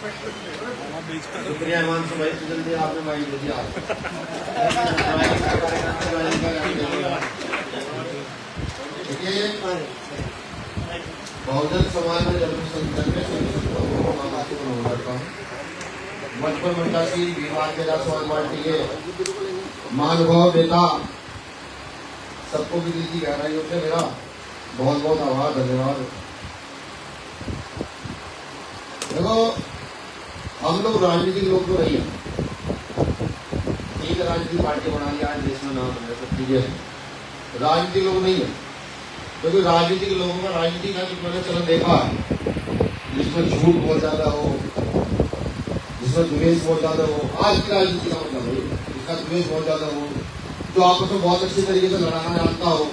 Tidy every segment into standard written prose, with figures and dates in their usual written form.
शुक्रिया हिमांशु भाई, तो जल्दी आपने माइक दे दिया। देखिए, बहुजन समाज में जब बचपन मंडासी बीमार के समाज पार्टी के महानुभाव नेता सबको भी दिल की गहराइयों से मेरा बहुत बहुत आभार, धन्यवाद। देखो, हम लोग राजनीतिक लोग तो नहीं है, एक राजनीतिक पार्टी बना लिया आज देश में नाम है, सब चीजें हैं। राजनीतिक लोग नहीं है, क्योंकि राजनीतिक लोगों का राजनीति का मैंने चलन देखा है, जिसमें झूठ बहुत ज्यादा हो, जिसमें द्वेष बहुत ज्यादा हो। आज की राजनीति का मतलब है जिसका द्वेष बहुत ज्यादा हो, जो आपस में बहुत अच्छे तरीके से लड़ाना जानता हो,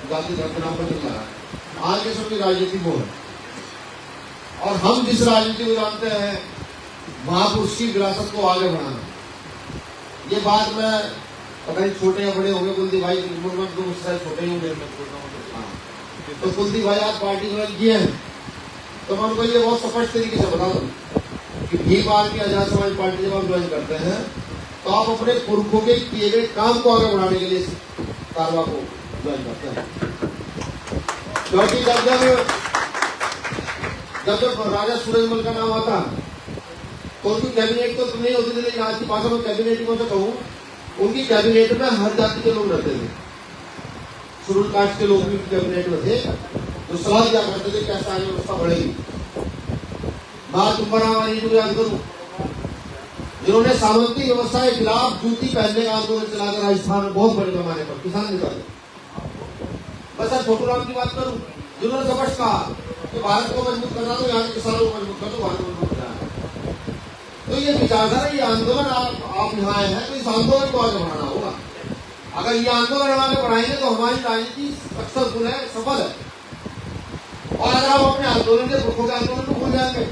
जाति धर्म के नाम पर चल रहा है। आज के समय की राजनीति वो है, और हम जिस राजनीति को जानते हैं महापुरुष की विरासत को आगे बढ़ाना। ये बात मैं पता नहीं छोटे या बड़े होंगे, कुलदीप भाई तो मुझसे छोटे ही होंगे, तो कुलदीप भाई आज पार्टी ज्वाइन किए हैं, तो मैं उनको ये बहुत स्पष्ट तरीके से बता दूं कि भीम आर्मी आजाद समाज पार्टी जब आप ज्वाइन करते हैं तो आप अपने पुरखों के किए गए काम को आगे बढ़ाने के लिए इस कारवा को ज्वाइन करते हैं। क्योंकि जब राजा सूरजमल का नाम आता तो उनकी कैबिनेट तो नहीं होती थी, लेकिन आज की भाषा में कैबिनेट को तो कहूँ, उनकी कैबिनेट में हर जाति के लोग रहते थे। शेड्यूल कास्ट के लोग भी कैबिनेट में थे, जो सलाह दिया करते थे कैसे आगे व्यवस्था बढ़ेगी। बात तुम्हारा याद करूं, जिन्होंने सामंती व्यवस्था के खिलाफ जूती पहनने का आंदोलन चलाकर राजस्थान में बहुत बड़े पैमाने पर किसान निकाले। बस सर छोटूराम की बात करूं, जिन्होंने स्पष्ट कहा कि भारत को मजबूत करना तो यहाँ के किसानों को मजबूत कर दो, भारत को मजबूत करना। तो ये विचारधारा, ये आंदोलन आप यहाँ आए हैं, तो इस आंदोलन को आगे बढ़ाना होगा। अगर ये आंदोलन हम आगे बढ़ाएंगे तो हमारी राजनीति सक्सेसफुल है, सफल है। और अगर हम अपने आंदोलन के पुरखों के आंदोलन को भूल जाएंगे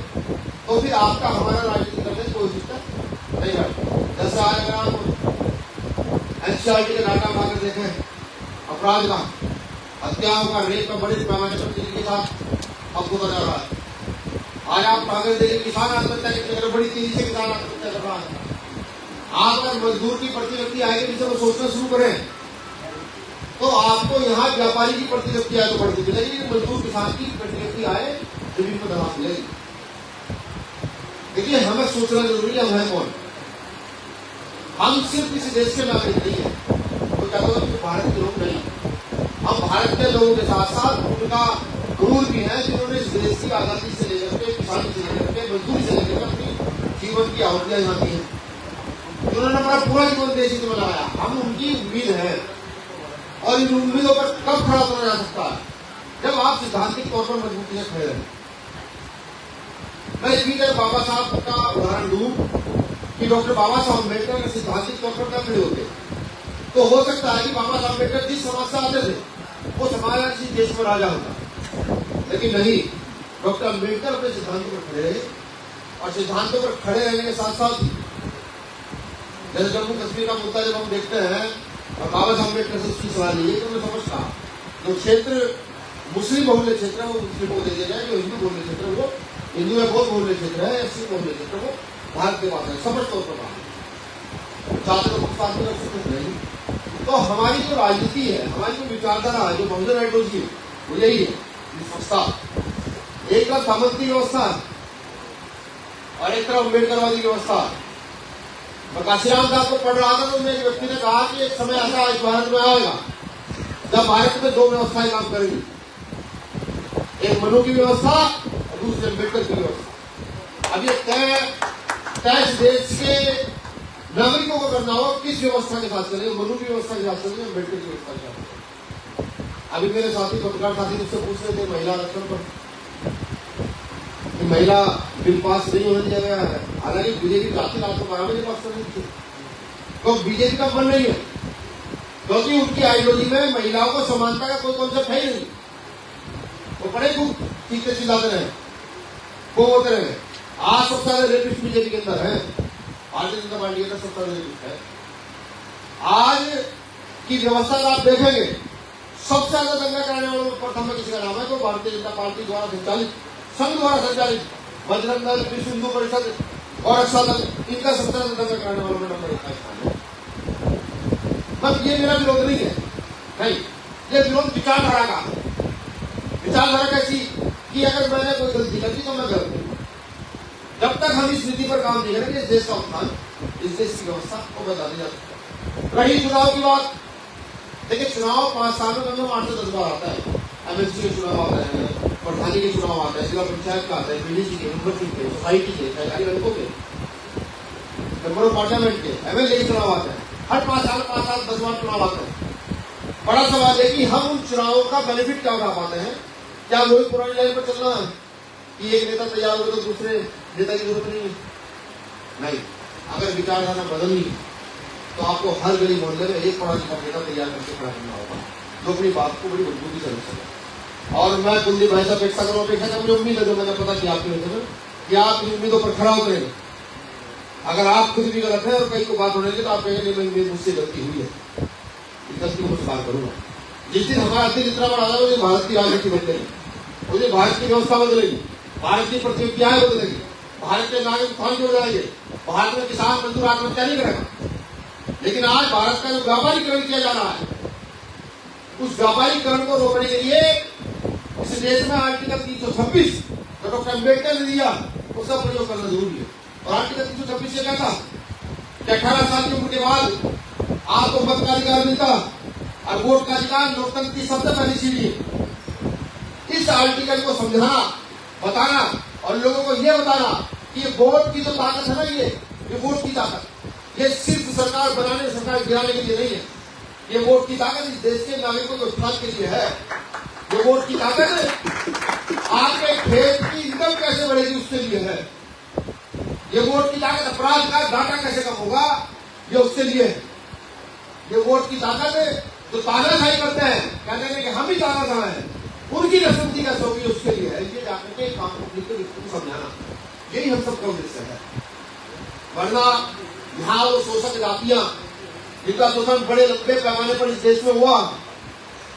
तो फिर आपका हमारा राजनीति करने की कोई दिक्कत नहीं है। जैसे आज अगर आप एनसीईआरटी के डाटा उठाकर देखें, अपराध का, हत्याओं का, रेप का बड़े पैमाने पर तेजी के साथ अब होता जा रहा है। आज आप अगर देखें किसान आत्महत्या की जगह बड़ी तेजी से किसान आत्महत्या कर रहा है। आप अगर मजदूर की प्रति व्यक्ति आएगी जिसे वो सोचना शुरू करें तो आपको यहाँ व्यापारी की प्रति व्यक्ति आए तो बढ़ती मिलेगी, मजदूर किसान की प्रति व्यक्ति आए जमीन को दराज मिलेगी। देखिए, हमें सोचना जरूरी है, हम है कौन। हम सिर्फ किसी देश के नागरिक नहीं है, तो कहते हो कि भारत के लोग नहीं, हम भारत के लोगों के साथ साथ उनका गुरूर भी है, जिन्होंने इस देश की आजादी से लेकर के, किसानी से लेकर के, मजदूरी से लेकर अपनी जीवन की आहुतियां यहाँ दी है, जिन्होंने अपना पूरा जीवन देश में लगाया। हम उनकी उम्मीद है, और इन उम्मीदों पर कब खड़ा उतरा जा सकता है, जब आप सिद्धांतिक तौर पर मजबूती से खड़े रहें। मैं स्पीकर बाबा साहब का उदाहरण दूं कि डॉक्टर बाबा साहब अम्बेडकर के सिद्धांतिक तौर पर न खड़े होते तो हो सकता है कि बाबा साहब अम्बेडकर जिस समाज से आते थे वो समाज आज इस देश में राजा होता, लेकिन नहीं, डॉक्टर अम्बेडकर अपने सिद्धांतों पर खड़े रहे, और सिद्धांतों पर खड़े रहने के साथ साथ जैसे जम्मू कश्मीर का मुद्दा जब हम देखते हैं और बाबा साहब अम्बेडकर से उसकी सलाह ली है, तो मैं समझता जो क्षेत्र मुस्लिम बहुल्य क्षेत्र है वो मुस्लिमों को दे दिया जाए, जो हिंदू बहुल्य क्षेत्र है वो हिंदू है, बहुत बहुल्य क्षेत्र है, एससी बहुल्य क्षेत्र वो भारत के पास है, समझ तौर पर नहीं। तो हमारी जो राजनीति है, हमारी जो विचारधारा है, जो बहुजन आइडियोलॉजी है, वो यही है, व्यवस्था। एक तरफ सामंती व्यवस्था और एक तरफ अम्बेडकरवादी व्यवस्था। मैं काशीराम साहब को पढ़ रहा था तो एक व्यक्ति ने कहा कि एक समय ऐसा इस भारत में आएगा जब भारत में दो व्यवस्थाएं काम करेंगी, एक मनु की व्यवस्था और दूसरी अम्बेडकर की व्यवस्था। अब ये तय देश के नागरिकों को करना हो किस व्यवस्था के साथ चलेंगे, मनु की व्यवस्था के साथ चलेंगे, अम्बेडकर की व्यवस्था के साथ। अभी मेरे साथी पत्रकार साथी मुझसे पूछ रहे थे महिला आरक्षण पर, महिला बिल पास नहीं होने दिया गया है। हालांकि बीजेपी रात को 12 बजे पास करनी थी, तो बीजेपी का मन नहीं है, क्योंकि उनकी आइडियोलॉजी में महिलाओं को समानता का कोई कॉन्सेप्ट है ही नहीं। वो बड़े खूब चीखते चिल्लाते रहे, खूब होते रहे। आज सबसे ज्यादा रेपिस्ट बीजेपी के अंदर है, भारतीय जनता पार्टी के अंदर सबसे ज्यादा रेपिस्ट है। आज की व्यवस्था आप देखेंगे, सबसे ज्यादा दंगा कराने वालों प्रथम में किसी का नाम है, तो भारतीय जनता पार्टी द्वारा संचालित, संघ द्वारा संचालित बजरंग दल, विश्व हिंदू परिषद और रक्षा दल, इनका 17 दंगा कराने वालों में नंबर 1 है। बस ये मेरा विरोध नहीं है, नहीं, ये विरोध विचारधारा का। विचारधारा कैसी कि अगर मैंने कोई गलती कर दी तो मैं गलत हूं। जब तक हम इस नीति पर काम नहीं करेंगे इस देश का उत्थान, इस देश की व्यवस्था को बदला नहीं जा सकता। रही चुनाव की बात, देखिए चुनाव 5 साल में कम 8 से 10 बार आता है। एमएलसी के चुनाव आते हैं, प्रधानी के चुनाव आते हैं, जिला पंचायत का आता है, पीडीसी के, यूनिवर्सिटी के, सोसाइटी के, सरकारी बैंकों के, मेंबर ऑफ पार्लियामेंट के, एमएलए के चुनाव आते हैं। हर 5 साल 10 बार चुनाव आते हैं। बड़ा सवाल है कि हम उन चुनावों का बेनिफिट क्या उठा पाते हैं। क्या वही पुरानी लाइन पर चलना है कि एक नेता तैयार हो तो दूसरे नेता की जरूरत नहीं है? नहीं, अगर विचारधारा बदलनी तो आपको हर गली मोहल्ले में एक पढ़ा लिखा नेता तैयार करके खड़ा करना होगा जो अपनी बात को बड़ी मजबूती से रख सके। और मैं कुलदीप भाई से अपेक्षा करूँ, अपेक्षा मुझे उम्मीद है, जो मैंने पता किया आपकी वजह से, कि आप इन उम्मीदों पर खड़ा उतरेंगे। अगर आप खुद भी गलत है और कहीं को बात होने लगे तो आप कहेंगे मुझसे गलती हुई है, गलती को सुधार करूंगा। जिस दिन हमारा दिल इतना बड़ा है, मुझे भारत की राजनीति बदलेगी, मुझे भारत की व्यवस्था बदलेगी, भारत की प्रतियोगिताएं बदलेगी, भारत के नागरिक उत्थान जुड़ जाएंगे, भारत में किसान मजदूर आत्महत्या नहीं करेगा। लेकिन आज भारत का जो व्यापारीकरण किया जा रहा है, उस व्यापारीकरण को रोकने के लिए इस देश में आर्टिकल 326 जो डॉक्टर अम्बेडकर ने दिया उसका प्रयोग करना जरूरी है। और आर्टिकल 326 ये कहता कि 18 साल की उम्र के बाद आपको मत का अधिकार मिलता और वोट का अधिकार लोकतंत्र की सबसे पहली सीढ़ी है। इस आर्टिकल को समझाना, बताना और लोगों को यह बताना कि ये वोट की जो ताकत है ना, ये वोट की ताकत, ये सिर्फ सरकार बनाने, सरकार गिराने के लिए नहीं है। ये वोट की ताकत इस देश के नागरिकों के उत्थान के लिए है। ये वोट की ताकत आपके खेत की इनकम कैसे बढ़ेगी उसके लिए है। ये वोट की ताकत अपराध का डाटा कैसे कम होगा ये उसके लिए है। ये वोट की ताकत है जो तानाशाही करते हैं, कहते हैं कि हम ही तानाशाह हैं, उनकी रसमती कैसे होगी उसके लिए है। ये जाकर के काम को समझाना, यही हम सबका उद्देश्य है। वरना यहाँ वो शोषक जातियां जिनका शोषण बड़े लंबे पैमाने पर इस देश में हुआ,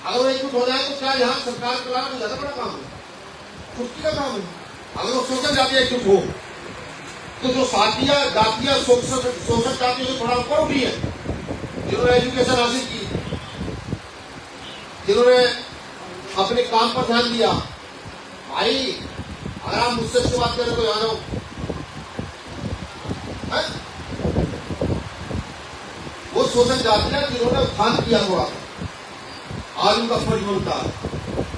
अगर वो एकजुट हो जाए तो क्या यहाँ सरकार चलाना तो ज्यादा बड़ा काम है, छुट्टी का काम है। अगर वो शोषक जातियां एकजुट हो तो जो जातियां शोषक जातियों से थोड़ा ऊपर उठी है, जिन्होंने एजुकेशन हासिल की, जिन्होंने अपने काम पर ध्यान दिया, भाई अगर आप मुझसे अच्छी बात करें तो यहाँ जाओ। वो शोषक जातियां जिन्होंने उत्थान किया थोड़ा, आज उनका फर्ज बनता है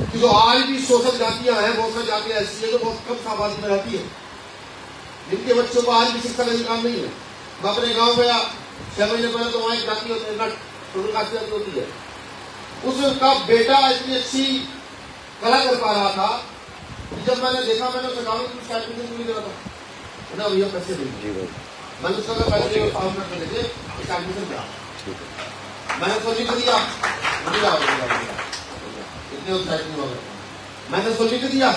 कि जो आज भी शोषक जातियां हैं, बहुत सारी जातियां ऐसी है जो बहुत कम आबादी में रहती है, जिनके बच्चों को आज भी शिक्षा का अधिकार नहीं है। मैं अपने गांव गया 6 महीने पहले, तो वहां एक जाति होती है, उसका बेटा इतनी अच्छी कला कर पा रहा था कि जब मैंने देखा, मैंने उसे कहा कि शायद नहीं दे रहा था ना, भैया पैसे नहीं, मैंने उसका पैसे एडमिशन करा, मैंने सोची को दिया, इतने उत्साहित नहीं हो गए, मैंने सोची को दिया।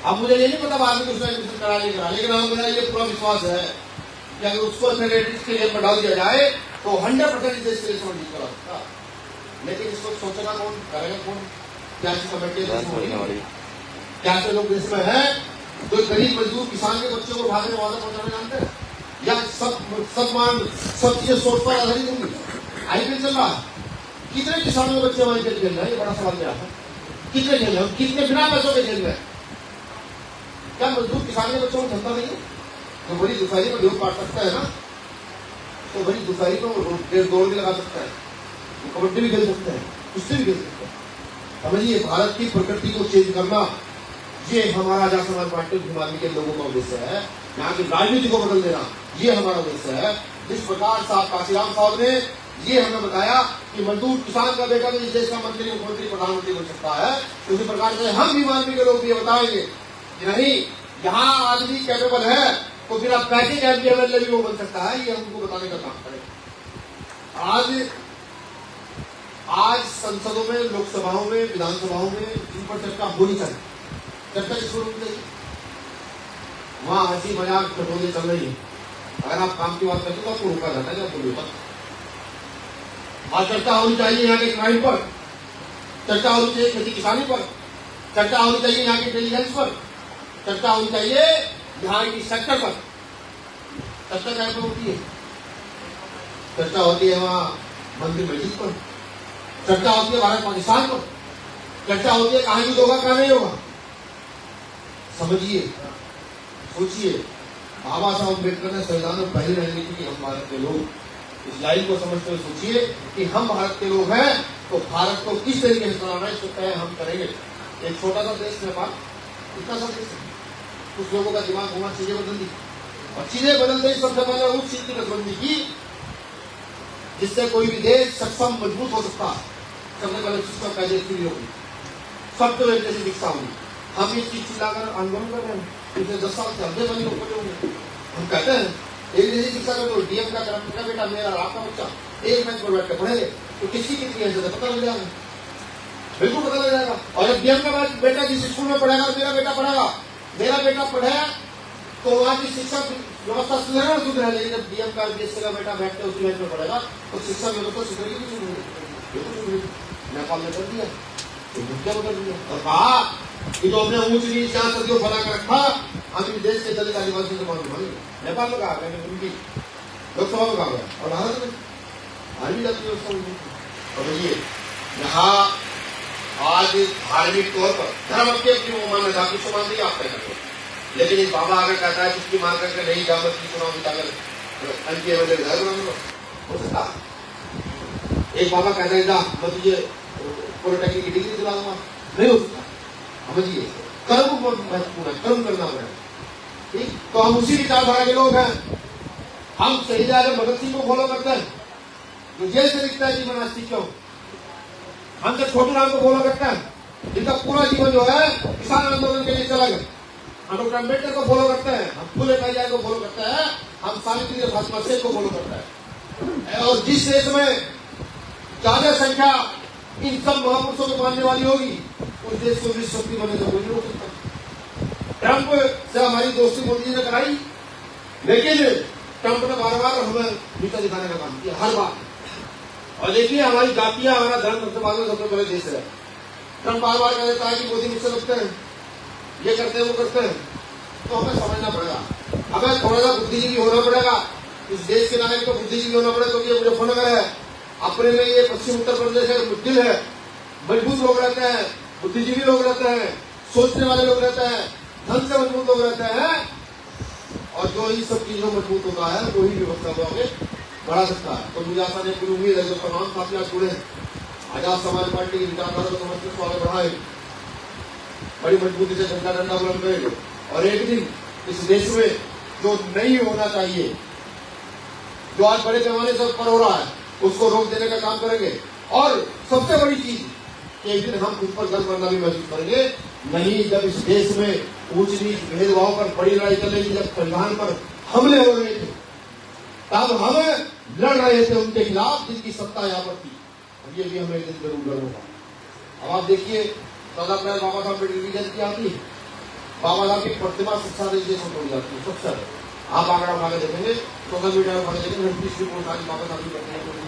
अब मुझे ये नहीं पता बाद में उसने एडमिशन करा नहीं करा, लेकिन हाँ मेरा ये पूरा विश्वास है कि अगर उसको सेक्रेटरी के लिए डाल दिया जाए तो 100% इस देश के लिए समझ नहीं करा सकता। लेकिन इसको सोचेगा कौन, करेगा कौन? क्या ऐसी कमेटी क्या ऐसे लोग देश में हैं जो गरीब मजदूर किसान के बच्चों को भागने वाला पहुंचाने जानते हैं, या सब चीजें सोच पर आधारित होंगी? आईपीएल चल रहा है, कितने किसानों के बच्चे हमारे खेल खेल रहे हैं, ये बड़ा सवाल मेरा है। कितने खेल रहे हैं, कितने बिना पैसों के खेल रहे हैं? क्या मजदूर किसान के बच्चों को क्षमता नहीं है? तो बड़ी दुशारी में ढूंढ काट सकता है ना, तो बड़ी दुशारी को दौड़ भी लगा सकता है, कबड्डी भी खेल सकते हैं, कुश्ती भी खेल सकते हैं। समझिए, भारत की प्रकृति को चेंज करना, ये हमारा आजाद समाज पार्टी भीमार्मी के लोगों का उद्देश्य है। यहाँ की राजनीति को बदल देना, ये हमारा उद्देश्य है। जिस प्रकार साहब काशीराम साहब ने ये हमें बताया कि मजदूर किसान का बेटा भी इस देश का मंत्री, मुख्यमंत्री, प्रधानमंत्री बन सकता है, उसी प्रकार से हम भीमार्मी के लोग ये बताएंगे कि नहीं, यहाँ आदमी कैपेबल है तो बिना पैकेज एमएलए भी वो बन सकता है। ये हमको बताने का काम करें। आज संसदों में, लोकसभाओं में, विधानसभाओं में इन पर चर्चा होनी चाहिए, चर्चा शुरू होनी चाहिए। वहां हंसी मजाक ठटोले चल रही है, अगर आप काम की बात करते तो आपको रोका जाता है कि आप बोलिए मत। और चर्चा होनी चाहिए यहाँ के क्राइम पर, चर्चा होनी चाहिए खेती किसानी पर, चर्चा होनी चाहिए यहाँ की इंटेलिजेंस पर, चर्चा होनी चाहिए यहाँ की सेक्टर पर। चर्चा कहाँ पर होती है? चर्चा होती है वहाँ मंदिर मस्जिद पर, चर्चा होती है भारत पाकिस्तान पर, चर्चा होती है कहाँ भी होगा कहाँ नहीं होगा। समझिए, सोचिए, बाबा साहब अम्बेडकर ने संविधान में पहले रहने की हम भारत के लोग, इस लाइन को समझते हुए सोचिए कि हम भारत के लोग हैं तो भारत को किस तरीके से चलाना है, इसको तय हम करेंगे। एक छोटा सा देश नेपाल, इतना सा देश, कुछ लोगों का दिमाग घुमा, चीजें बदल दी और चीजें बदलते ही सबसे पहले उस चीज की नसबंदी की जिससे कोई भी देश सक्षम मजबूत हो सकता है। सबसे पहले शिक्षा कायदे की होगी, सबको एक जैसी शिक्षा होगी। हम इस चीज चिल्लाकर आंदोलन कर रहे हैं, पिछले 10 साल से हमसे बनी लोग होंगे। हम कहते हैं एक जैसी शिक्षा का तो डीएम का करप्ट का बेटा मेरा आपका बच्चा एक बेंच पर बैठ कर पढ़ेंगे तो किसी की है पता लग जाएगा, बिल्कुल पता लग जाएगा। और जब डीएम का बेटा जिस स्कूल में पढ़ेगा मेरा बेटा पढ़ेगा, मेरा बेटा पढ़ेगा तो वहाँ की शिक्षा व्यवस्था सुधरेगा सुधरेगा। लेकिन जब डीएम का बीएससी का बेटा बैठकर उसी बेंच में पढ़ेगा तो शिक्षा व्यवस्था सुधरेगी भी सुधरेगी। नेपाल ने कर दिया, तो मुद्दा बदल दिया और कहा कि जो हमने ऊंच नीच यहाँ सदियों बना कर रखा हम इस देश के दलित आदिवासी से मांग मांगे। नेपाल में कहा गया, उनकी लोकसभा में कहा गया और भारत में आज भी जाती व्यवस्था। और ये यहाँ आज धार्मिक तौर पर धर्म अपनी मान्यता की समान नहीं आप तय करते, लेकिन इस बाबा अगर कहता है जिसकी मांग करके नहीं जामत की चुनाव जिताकर अंतिम घर बना हो सकता। एक बाबा कहता है जा मैं तुझे पॉलिटेक्निक की डिग्री दिलाऊंगा, नहीं हो सकता। समझिए, कर्म महत्वपूर्ण है, कर्म करना पड़ेगा। ठीक, तो हम उसी विचारधारा के लोग हैं। हम शहीद आजम भगत सिंह को फॉलो करते हैं जो जेल से लिखता है जीवन आस्तिक क्यों। हम तो छोटू राम को फॉलो करते हैं जिनका पूरा जीवन जो है किसान आंदोलन के लिए चला गया। हम डॉक्टर अम्बेडकर को फॉलो करते हैं, हम फुले कलिया को फॉलो करते हैं, हम सावित्री फातिमा शेख को फॉलो करते हैं। और जिस देश में ज्यादा संख्या इन सब महापुरुषों को मानने वाली होगी उस देश को विश्व शक्ति बनने से कोई नहीं रोक सकता। ट्रंप से हमारी दोस्ती मोदी जी ने कराई, लेकिन ट्रंप ने बार बार हमें नीचा दिखाने का काम किया, हर बार। और देखिए हमारी जातियां, हमारा धर्म सबसे बड़े देश है। ट्रंप बार बार कह देता है कि मोदी मुझसे लगते हैं, ये करते हैं वो करते हैं। तो हमें समझना पड़ेगा, हमें थोड़ा सा बुद्धिजीवी होना पड़ेगा। इस देश के नागरिक को बुद्धिजीवी होना पड़ेगा क्योंकि मुझे मुजफ्फरनगर है, अपने में ये पश्चिम उत्तर प्रदेश है, मुश्किल है। मजबूत लोग रहते हैं, बुद्धिजीवी लोग रहते हैं, सोचने वाले लोग रहते हैं, धन से मजबूत लोग रहते हैं। और जो इन सब चीजों मजबूत होता है वही व्यवस्था को आगे बढ़ा सकता है। तो मुझे आशा नहीं पूरी उम्मीद है जो तमाम साथी आज जुड़े आजाद समाज पार्टी की विचारधारा को समझते को आगे बढ़ाए, बड़ी मजबूती से जनता डंडा बुलंद करेंगे और एक दिन इस देश में जो नहीं होना चाहिए, जो आज बड़े पैमाने से ऊपर हो रहा है, उसको रोक देने का काम करेंगे। और सबसे बड़ी चीज कि एक दिन हम खुद पर गर्व करना भी महसूस करेंगे। नहीं, जब इस देश में ऊंच नीच भेदभाव पर बड़ी लड़ाई चल रही थी, जब संविधान पर हमले हो रहे थे, तब हम लड़ रहे थे उनके खिलाफ जिनकी सत्ता यहाँ पर थी। और ये भी हमें एक दिन जरूर लड़ूंगा। अब आप देखिए 14 अप्रैल बाबा साहब अम्बेडकर की जयंती आती है, बाबा साहब की प्रतिमा शिक्षा देश में तोड़ी जाती है। सबसे आप आंकड़ा उठा के देखेंगे, सोशल मीडिया में उठा के देखेंगे, बाबा साहब की प्रतिमा तोड़ी,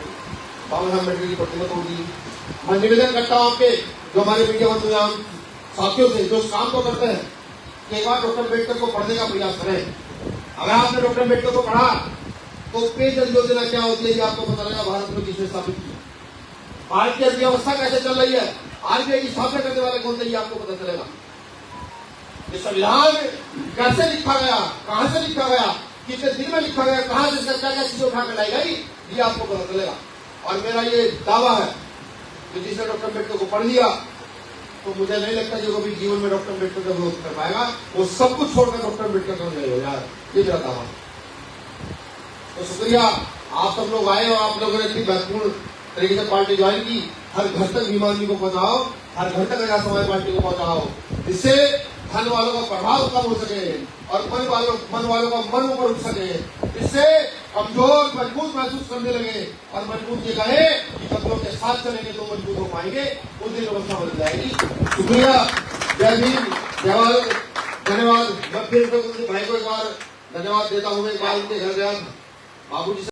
बाबा साहब अम्बेडकर की प्रतिमा तोड़ दी। मैं निवेदन करता हूँ आपके जो हमारे मीडिया मंत्री साथियों से जो काम को करते हैं कि एक बार डॉक्टर अम्बेडकर को पढ़ने का प्रयास करें। अगर आपने डॉक्टर अम्बेडकर को पढ़ा तो पेयजल योजना क्या होती है ये आपको पता लगा, भारत में किसने स्थापित की, भारत की अर्थव्यवस्था कैसे चल रही है, आरबीआई की स्थापना करने वाले कौन थे ये आपको पता चलेगा। ये संविधान कैसे लिखा गया, कहां से लिखा गया, कितने दिन में लिखा गया, कहां से इसका क्या क्या चीजें उठाकर लाई गई, ये आपको पता चलेगा। और मेरा ये दावा है कि जिसने डॉक्टर अम्बेडकर को पढ़ लिया तो मुझे नहीं लगता जो कभी जीवन में डॉक्टर अम्बेडकर का विरोध कर पाएगा, वो सब कुछ छोड़कर डॉक्टर अम्बेडकर का नहीं हो यार, ये मेरा दावा। तो शुक्रिया, आप सब लोग आए और आप लोगों ने इतनी महत्वपूर्ण तरीके से पार्टी ज्वाइन की। हर घर तक बीमारी को पहुंचाओ, हर घर तक आजाद समाज पार्टी को पहुंचाओ, जिससे धन वालों का प्रभाव कम हो सके और मन वालों का मन ऊपर उठ सके, इससे कमजोर मजबूत महसूस करने लगे और मजबूत ये कहे कि कमजोर के साथ चलेंगे तो मजबूत हो पाएंगे, उस दिन व्यवस्था बदल जाएगी। शुक्रिया, जय भीम, जय भारत, धन्यवाद। मैं फिर भाई को एक बार धन्यवाद देता हूँ। एक बार उनके घर गया बाबू जी